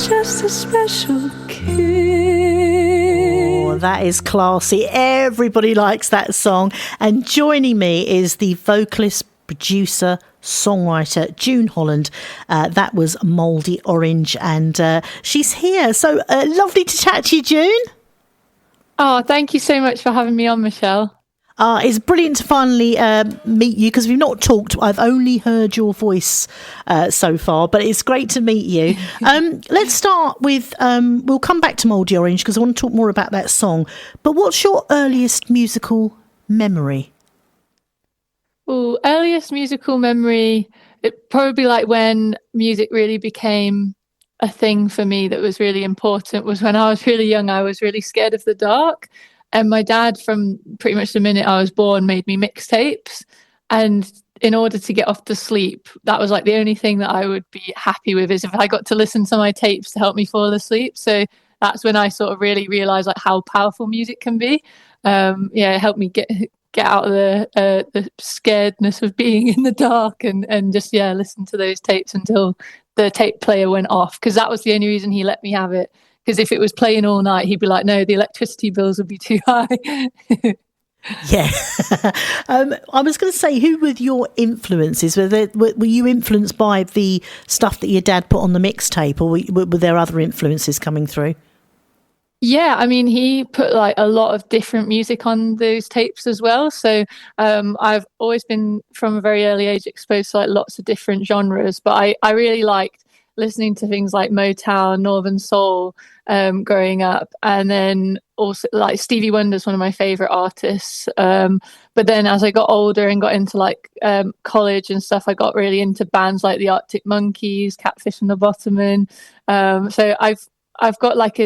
just a special kiss. Oh, that is classy. Everybody likes that song. And joining me is the vocalist, producer, songwriter June Holland. That was Mouldy Orange, and she's here. So lovely to chat to you, June. Oh, thank you so much for having me on, Michelle. It's brilliant to finally meet you, because we've not talked. I've only heard your voice so far, but it's great to meet you. Let's start with, we'll come back to Mouldy Orange because I want to talk more about that song. But what's your earliest musical memory? Oh, earliest musical memory, it probably like when music really became a thing for me that was really important was when I was really young. I was really scared of the dark. And my dad, from pretty much the minute I was born, made me mixtapes. And in order to get off to sleep, that was like the only thing that I would be happy with, is if I got to listen to my tapes to help me fall asleep. So that's when I sort of really realized like how powerful music can be. It helped me get out of the scaredness of being in the dark and just listen to those tapes until the tape player went off, because that was the only reason he let me have it. Because if it was playing all night, he'd be like, no, the electricity bills would be too high. Yeah. I was going to say, who were your influences? Were you influenced by the stuff that your dad put on the mixtape, or were there other influences coming through? Yeah, I mean, he put like a lot of different music on those tapes as well. So I've always been, from a very early age, exposed to like lots of different genres. But I really liked listening to things like Motown, Northern Soul growing up. And then also like Stevie Wonder's one of my favorite artists. But then as I got older and got into like college and stuff, I got really into bands like the Arctic Monkeys, Catfish and the Bottommen. So I've got like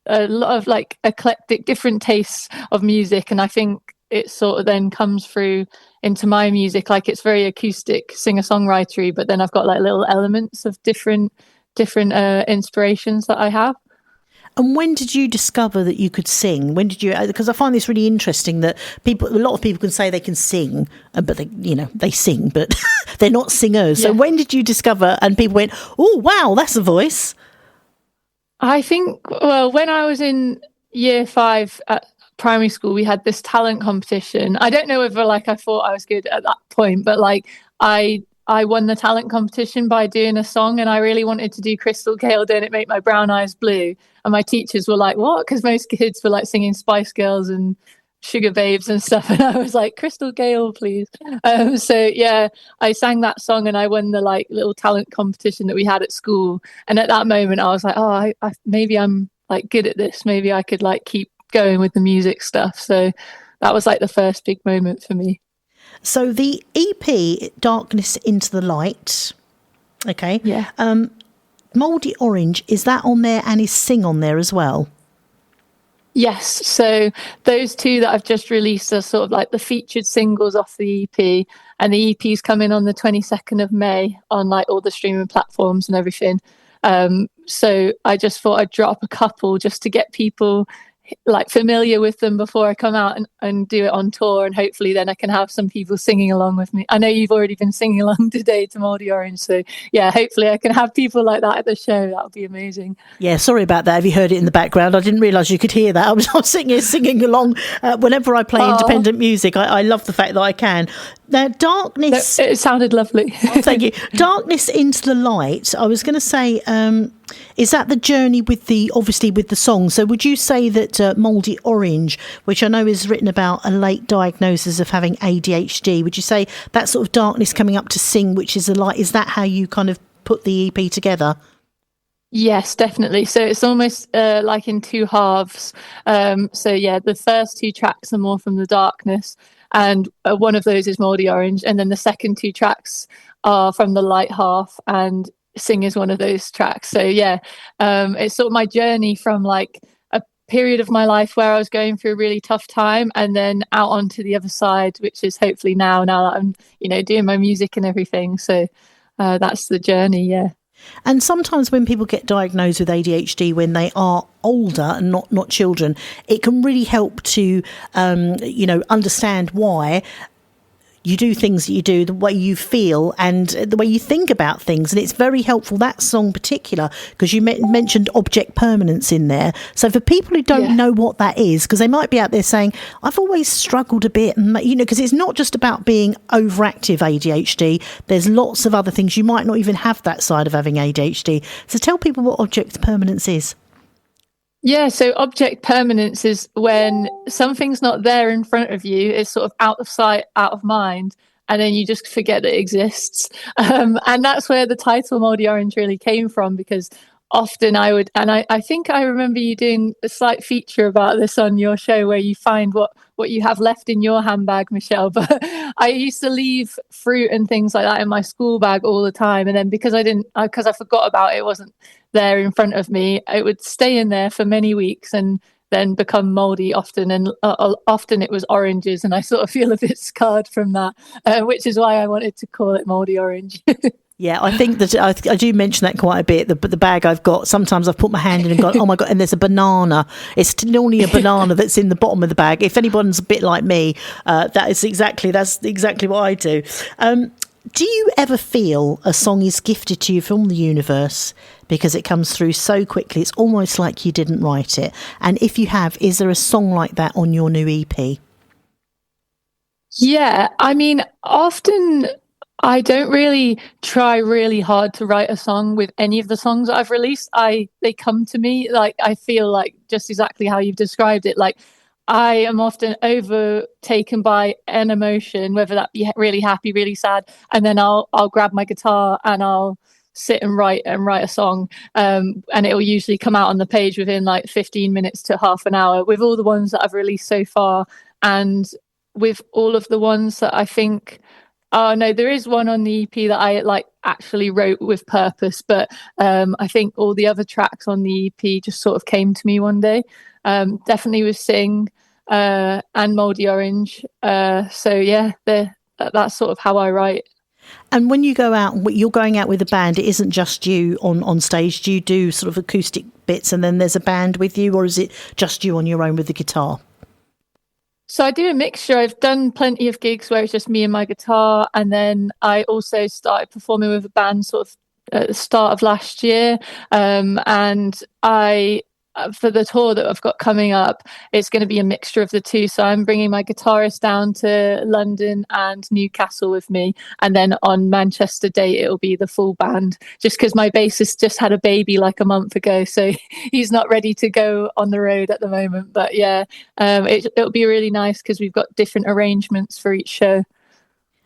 a lot of like eclectic different tastes of music, and I think it sort of then comes through into my music. Like it's very acoustic, singer-songwritery, but then I've got like little elements of different inspirations that I have. And when did you discover that you could sing? When did you? Because I find this really interesting that a lot of people can say they can sing, but they sing, but they're not singers. Yeah. So when did you discover? And people went, "Oh, wow, that's a voice." I think, well, when I was in year 5 at primary school, we had this talent competition. I don't know whether like I thought I was good at that point, but like I won the talent competition by doing a song, and I really wanted to do Crystal Gale, Don't It Make My Brown Eyes Blue? And my teachers were like, what? Because most kids were like singing Spice Girls and Sugar Babes and stuff, and I was like, Crystal Gale, please. So yeah, I sang that song and I won the like little talent competition that we had at school. And at that moment I was like, oh, I maybe I'm like good at this, maybe I could like keep going with the music stuff. So that was like the first big moment for me. So the EP Darkness Into the Light, okay, yeah, Mouldy Orange, is that on there, and is Sing on there as well? Yes, so those two that I've just released are sort of like the featured singles off the EP, and the EP's coming on the 22nd of May on like all the streaming platforms and everything. So I just thought I'd drop a couple just to get people like familiar with them before I come out and do it on tour, and hopefully then I can have some people singing along with me. I know you've already been singing along today to Mouldy Orange, so yeah, hopefully I can have people like that at the show. That would be amazing. Yeah, sorry about that. Have you heard it in the background? I didn't realise you could hear that. I was sitting here singing along whenever I play independent music. I love the fact that I can. Now, Darkness... No, it sounded lovely. Oh, thank you. Darkness Into the Light, I was going to say, is that the journey with the song? So would you say that Mouldy Orange, which I know is written about a late diagnosis of having ADHD, would you say that sort of darkness coming up to Sing, which is a light, is that how you kind of put the EP together? Yes, definitely. So it's almost like in two halves. So yeah, the first 2 tracks are more from the darkness, and one of those is Mouldy Orange, and then the second 2 tracks are from the light half, and Sing is one of those tracks. So yeah, it's sort of my journey from like a period of my life where I was going through a really tough time, and then out onto the other side, which is hopefully now that I'm doing my music and everything. So that's the journey. Yeah. And sometimes when people get diagnosed with ADHD when they are older and not children, it can really help to understand why you do things that you do, the way you feel and the way you think about things. And it's very helpful, that song in particular, because you mentioned object permanence in there. So for people who don't know what that is, because they might be out there saying, I've always struggled a bit, and because it's not just about being overactive ADHD. There's lots of other things. You might not even have that side of having ADHD. So tell people what object permanence is. Yeah, so object permanence is when something's not there in front of you, it's sort of out of sight, out of mind, and then you just forget that it exists. And that's where the title Mouldy Orange really came from, because often I would, and I think I remember you doing a slight feature about this on your show where you find what you have left in your handbag, Michelle. But I used to leave fruit and things like that in my school bag all the time. And then because I forgot about it, it wasn't there in front of me, it would stay in there for many weeks and then become moldy often, and often it was oranges, and I sort of feel a bit scarred from that, which is why I wanted to call it Mouldy Orange. Yeah, I think that I do mention that quite a bit. The bag I've got, sometimes I've put my hand in and gone, oh my God, and there's a banana. It's normally a banana that's in the bottom of the bag. If anyone's a bit like me, that's exactly what I do. Do you ever feel a song is gifted to you from the universe because it comes through so quickly, it's almost like you didn't write it? And if you have, is there a song like that on your new EP? Yeah, I mean, often I don't really try really hard to write a song with any of the songs that I've released. They come to me, like, I feel like just exactly how you've described it. Like, I am often overtaken by an emotion, whether that be really happy, really sad, and then I'll grab my guitar and I'll sit and write a song, and it will usually come out on the page within like 15 minutes to half an hour, with all the ones that I've released so far, and with all of the ones that I think, oh no, there is one on the EP that I like actually wrote with purpose, but I think all the other tracks on the EP just sort of came to me one day. Definitely with Sing and Mouldy Orange. So yeah, that's sort of how I write. And when you go out, you're going out with a band, it isn't just you on stage. Do you do sort of acoustic bits and then there's a band with you, or is it just you on your own with the guitar? So I do a mixture. I've done plenty of gigs where it's just me and my guitar, and then I also started performing with a band sort of at the start of last year, and I for the tour that I've got coming up, it's going to be a mixture of the two. So I'm bringing my guitarist down to London and Newcastle with me, and then on Manchester date it'll be the full band, just because my bassist just had a baby like a month ago, so he's not ready to go on the road at the moment. But yeah, it'll be really nice because we've got different arrangements for each show.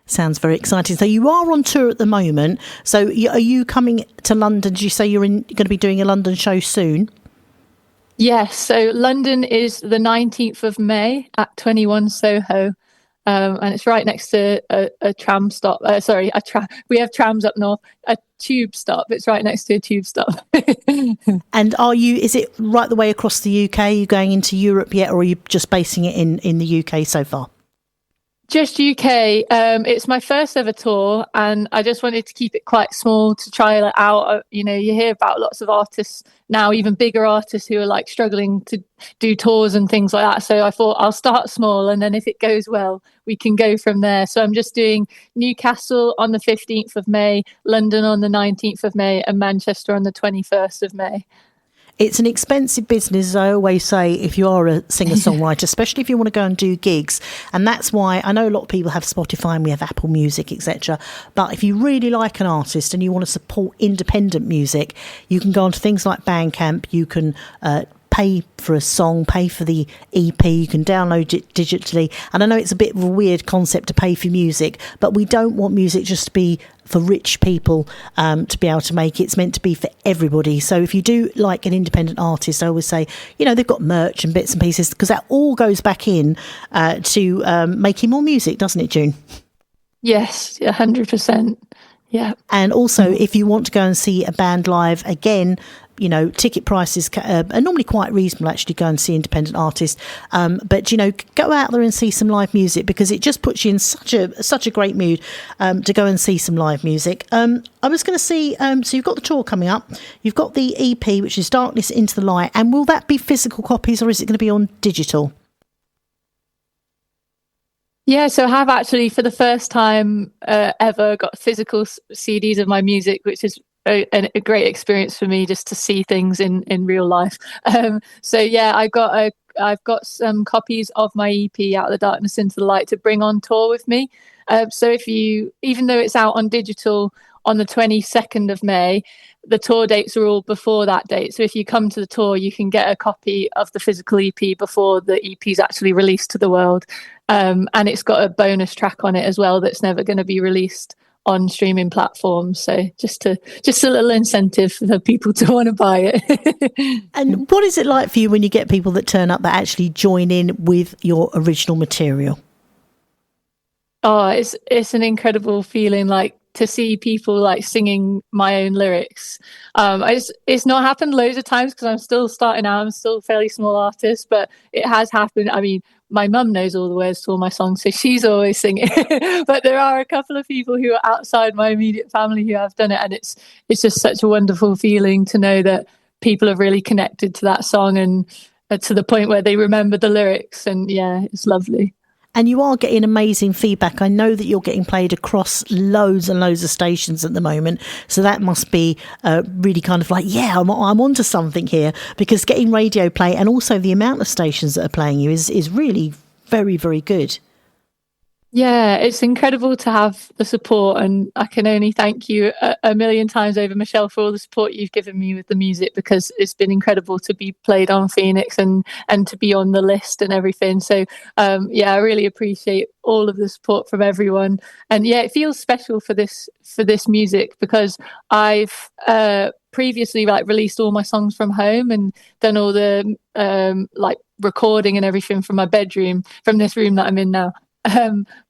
Sounds very exciting. So you are on tour at the moment. So are you coming to London? Did you say you're going to be doing a London show soon? Yes, so London is the 19th of May at 21 Soho, and it's right next to a tram stop. We have trams up north, a tube stop. It's right next to a tube stop. And is it right the way across the UK? Are you going into Europe yet, or are you just basing it in the UK so far? Just UK. It's my first ever tour, and I just wanted to keep it quite small to try it out. You hear about lots of artists now, even bigger artists who are like struggling to do tours and things like that. So I thought I'll start small, and then if it goes well, we can go from there. So I'm just doing Newcastle on the 15th of May, London on the 19th of May, and Manchester on the 21st of May. It's an expensive business, as I always say, if you are a singer-songwriter, especially if you want to go and do gigs. And that's why I know a lot of people have Spotify and we have Apple Music, etc. But if you really like an artist and you want to support independent music, you can go on to things like Bandcamp. You can pay for a song, pay for the EP, you can download it digitally. And I know it's a bit of a weird concept to pay for music, but we don't want music just to be for rich people to be able to make it. It's meant to be for everybody. So if you do like an independent artist, I always say, they've got merch and bits and pieces, because that all goes back in to making more music, doesn't it, June? Yes, 100%. Yeah. And also, if you want to go and see a band live again, ticket prices are normally quite reasonable, actually, go and see independent artists. But, go out there and see some live music, because it just puts you in such a great mood to go and see some live music. I was going to see, so you've got the tour coming up. You've got the EP, which is Darkness into the Light. And will that be physical copies, or is it going to be on digital? Yeah, so I have actually, for the first time ever, got physical CDs of my music, which is a great experience for me, just to see things in real life. So yeah, I've got some copies of my EP, Out of the Darkness into the Light, to bring on tour with me. So even though it's out on digital on the 22nd of May, the tour dates are all before that date. So if you come to the tour, you can get a copy of the physical EP before the EP is actually released to the world. And it's got a bonus track on it as well that's never going to be released on streaming platforms. So just a little incentive for people to want to buy it. And what is it like for you when you get people that turn up that actually join in with your original material? Oh, it's an incredible feeling, like, to see people like singing my own lyrics. It's not happened loads of times because I'm still starting out. I'm still a fairly small artist, but it has happened. I mean, my mum knows all the words to all my songs, so she's always singing. But there are a couple of people who are outside my immediate family who have done it, and it's just such a wonderful feeling to know that people have really connected to that song, and to the point where they remember the lyrics. And yeah, it's lovely. And you are getting amazing feedback. I know that you're getting played across loads and loads of stations at the moment. So that must be really kind of like, yeah, I'm onto something here, because getting radio play and also the amount of stations that are playing you is really very, very good. Yeah, it's incredible to have the support, and I can only thank you a million times over, Michelle, for all the support you've given me with the music, because it's been incredible to be played on Phoenix and to be on the list and everything. So yeah, I really appreciate all of the support from everyone. And yeah, it feels special for this music, because I've previously released all my songs from home and done all the recording and everything from my bedroom, from this room that I'm in now.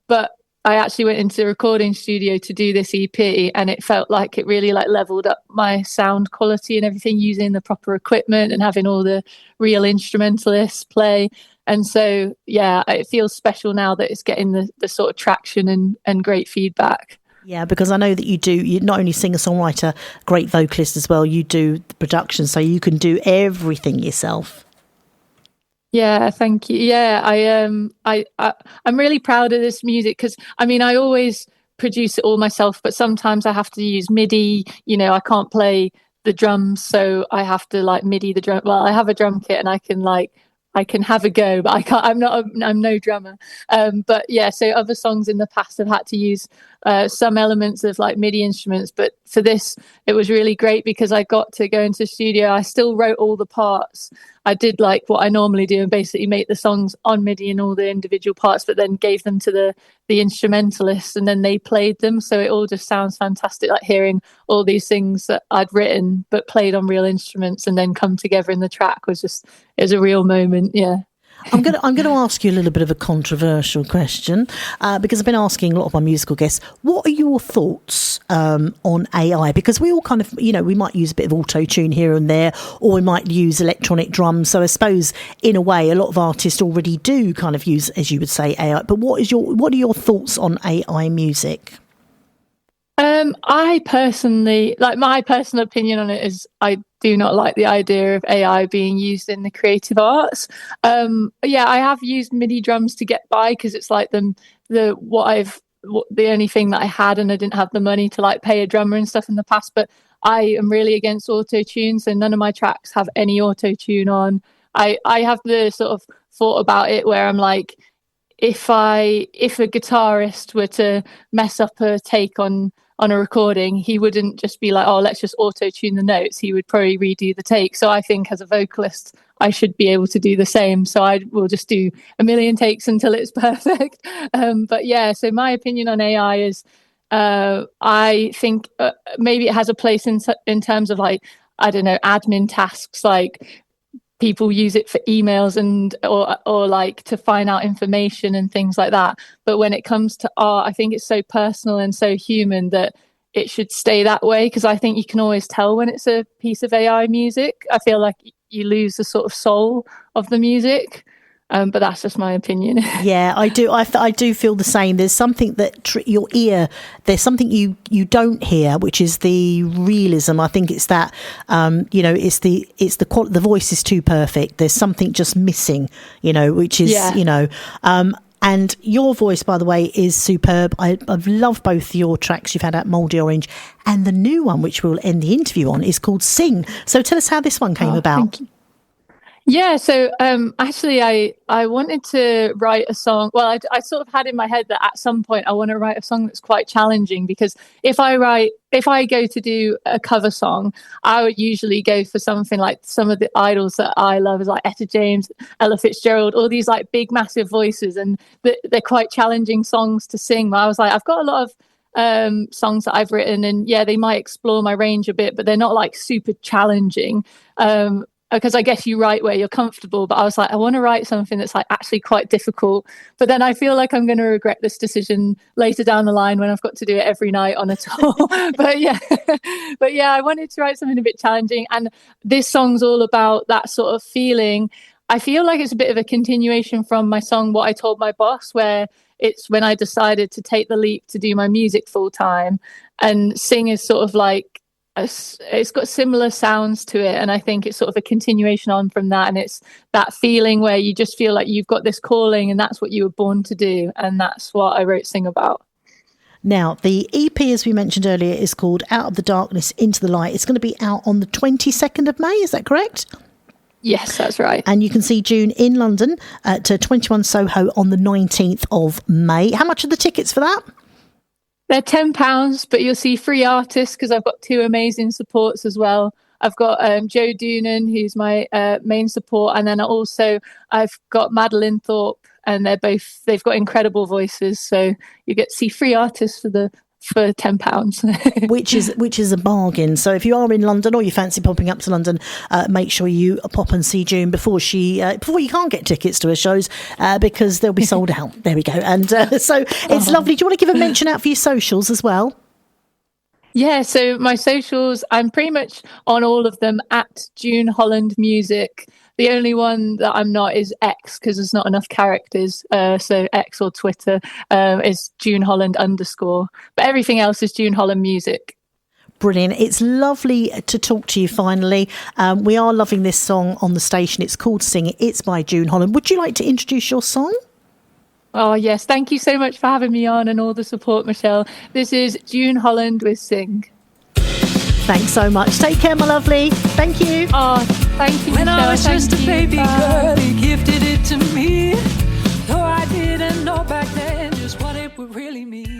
But I actually went into the recording studio to do this EP, and it felt like it really leveled up my sound quality and everything, using the proper equipment and having all the real instrumentalists play. And so, yeah, it feels special now that it's getting the sort of traction and great feedback. Yeah, because I know that you not only sing a songwriter, great vocalist as well, you do the production, so you can do everything yourself. Yeah, thank you. Yeah, I'm really proud of this music, because I mean, I always produce it all myself, but sometimes I have to use MIDI. You know, I can't play the drums, so I have to MIDI the drum. Well, I have a drum kit, and I can have a go, but I can't. I'm no drummer. But yeah, so other songs in the past have had to use some elements of MIDI instruments, but for this, it was really great because I got to go into the studio. I still wrote all the parts. I did what I normally do and basically make the songs on MIDI and all the individual parts, but then gave them to the instrumentalists, and then they played them. So it all just sounds fantastic, hearing all these things that I'd written but played on real instruments and then come together in the track it was a real moment. Yeah. I'm going to ask you a little bit of a controversial question, because I've been asking a lot of my musical guests, what are your thoughts on AI? Because we all kind of, we might use a bit of auto-tune here and there, or we might use electronic drums. So I suppose, in a way, a lot of artists already do kind of use, as you would say, AI. But what are your thoughts on AI music? I personally, my personal opinion on it is, I do not like the idea of AI being used in the creative arts. Yeah, I have used MIDI drums to get by, because it's the only thing that I had, and I didn't have the money to pay a drummer and stuff in the past. But I am really against auto-tune, so none of my tracks have any auto-tune on. I have the sort of thought about it where I'm like, if a guitarist were to mess up a take on a recording, he wouldn't just be like, oh, let's just auto-tune the notes. He would probably redo the take. So I think as a vocalist, I should be able to do the same. So I will just do a million takes until it's perfect. But yeah, so my opinion on AI is, I think maybe it has a place in terms of I don't know, admin tasks, people use it for emails and or to find out information and things like that. But when it comes to art, I think it's so personal and so human that it should stay that way, because I think you can always tell when it's a piece of AI music. I feel like you lose the sort of soul of the music. But that's just my opinion. Yeah, I do. I do feel the same. There's something that your ear. There's something you don't hear, which is the realism. I think it's that. It's the voice is too perfect. There's something just missing. Which is. Yeah. And your voice, by the way, is superb. I've loved both your tracks you've had at Mouldy Orange, and the new one, which we'll end the interview on, is called Sing. So tell us how this one came about. Thank you. Yeah, so actually I wanted to write a song. Well, I sort of had in my head that at some point I want to write a song that's quite challenging, because if I go to do a cover song, I would usually go for something like some of the idols that I love, is like Etta James, Ella Fitzgerald, all these like big massive voices, and they're quite challenging songs to sing. But I was like, I've got a lot of songs that I've written, and yeah, they might explore my range a bit, but they're not like super challenging. Because I guess you write where you're comfortable, but I was like, I want to write something that's like actually quite difficult. But then I feel like I'm going to regret this decision later down the line when I've got to do it every night on a tour. but yeah, I wanted to write something a bit challenging, and this song's all about that sort of feeling. I feel like it's a bit of a continuation from my song What I Told My Boss, where it's when I decided to take the leap to do my music full time, and Sing is sort of like, it's got similar sounds to it, and I think it's sort of a continuation on from that, and it's that feeling where you just feel like you've got this calling and that's what you were born to do, and that's what I wrote Sing about. Now, the EP, as we mentioned earlier, is called Out of the Darkness Into the Light. It's going to be out on the 22nd of May, is that correct? Yes, that's right. And you can see June in London at 21 Soho on the 19th of May. How much are the tickets for that? They're £10, but you'll see free artists, because I've got two amazing supports as well. I've got Joe Doonan, who's my main support, and then also I've got Madeline Thorpe, and they've got incredible voices. So you get to see free artists for £10, which is a bargain. So if you are in London, or you fancy popping up to London, make sure you pop and see June before you can't get tickets to her shows, because they'll be sold out. There we go. And so it's lovely. Do you want to give a mention out for your socials as well? Yeah, so my socials, I'm pretty much on all of them at June Holland Music. The only one that I'm not is X, because there's not enough characters. So X or Twitter is June Holland _. But everything else is June Holland Music. Brilliant. It's lovely to talk to you finally. We are loving this song on the station. It's called Sing It. It's by June Holland. Would you like to introduce your song? Oh, yes. Thank you so much for having me on and all the support, Michelle. This is June Holland with Sing. Thanks so much. Take care, my lovely. Thank you. Oh, thank you, When Michelle. I was just a baby Bye. girl, he gifted it to me. Though I didn't know back then just what it would really mean.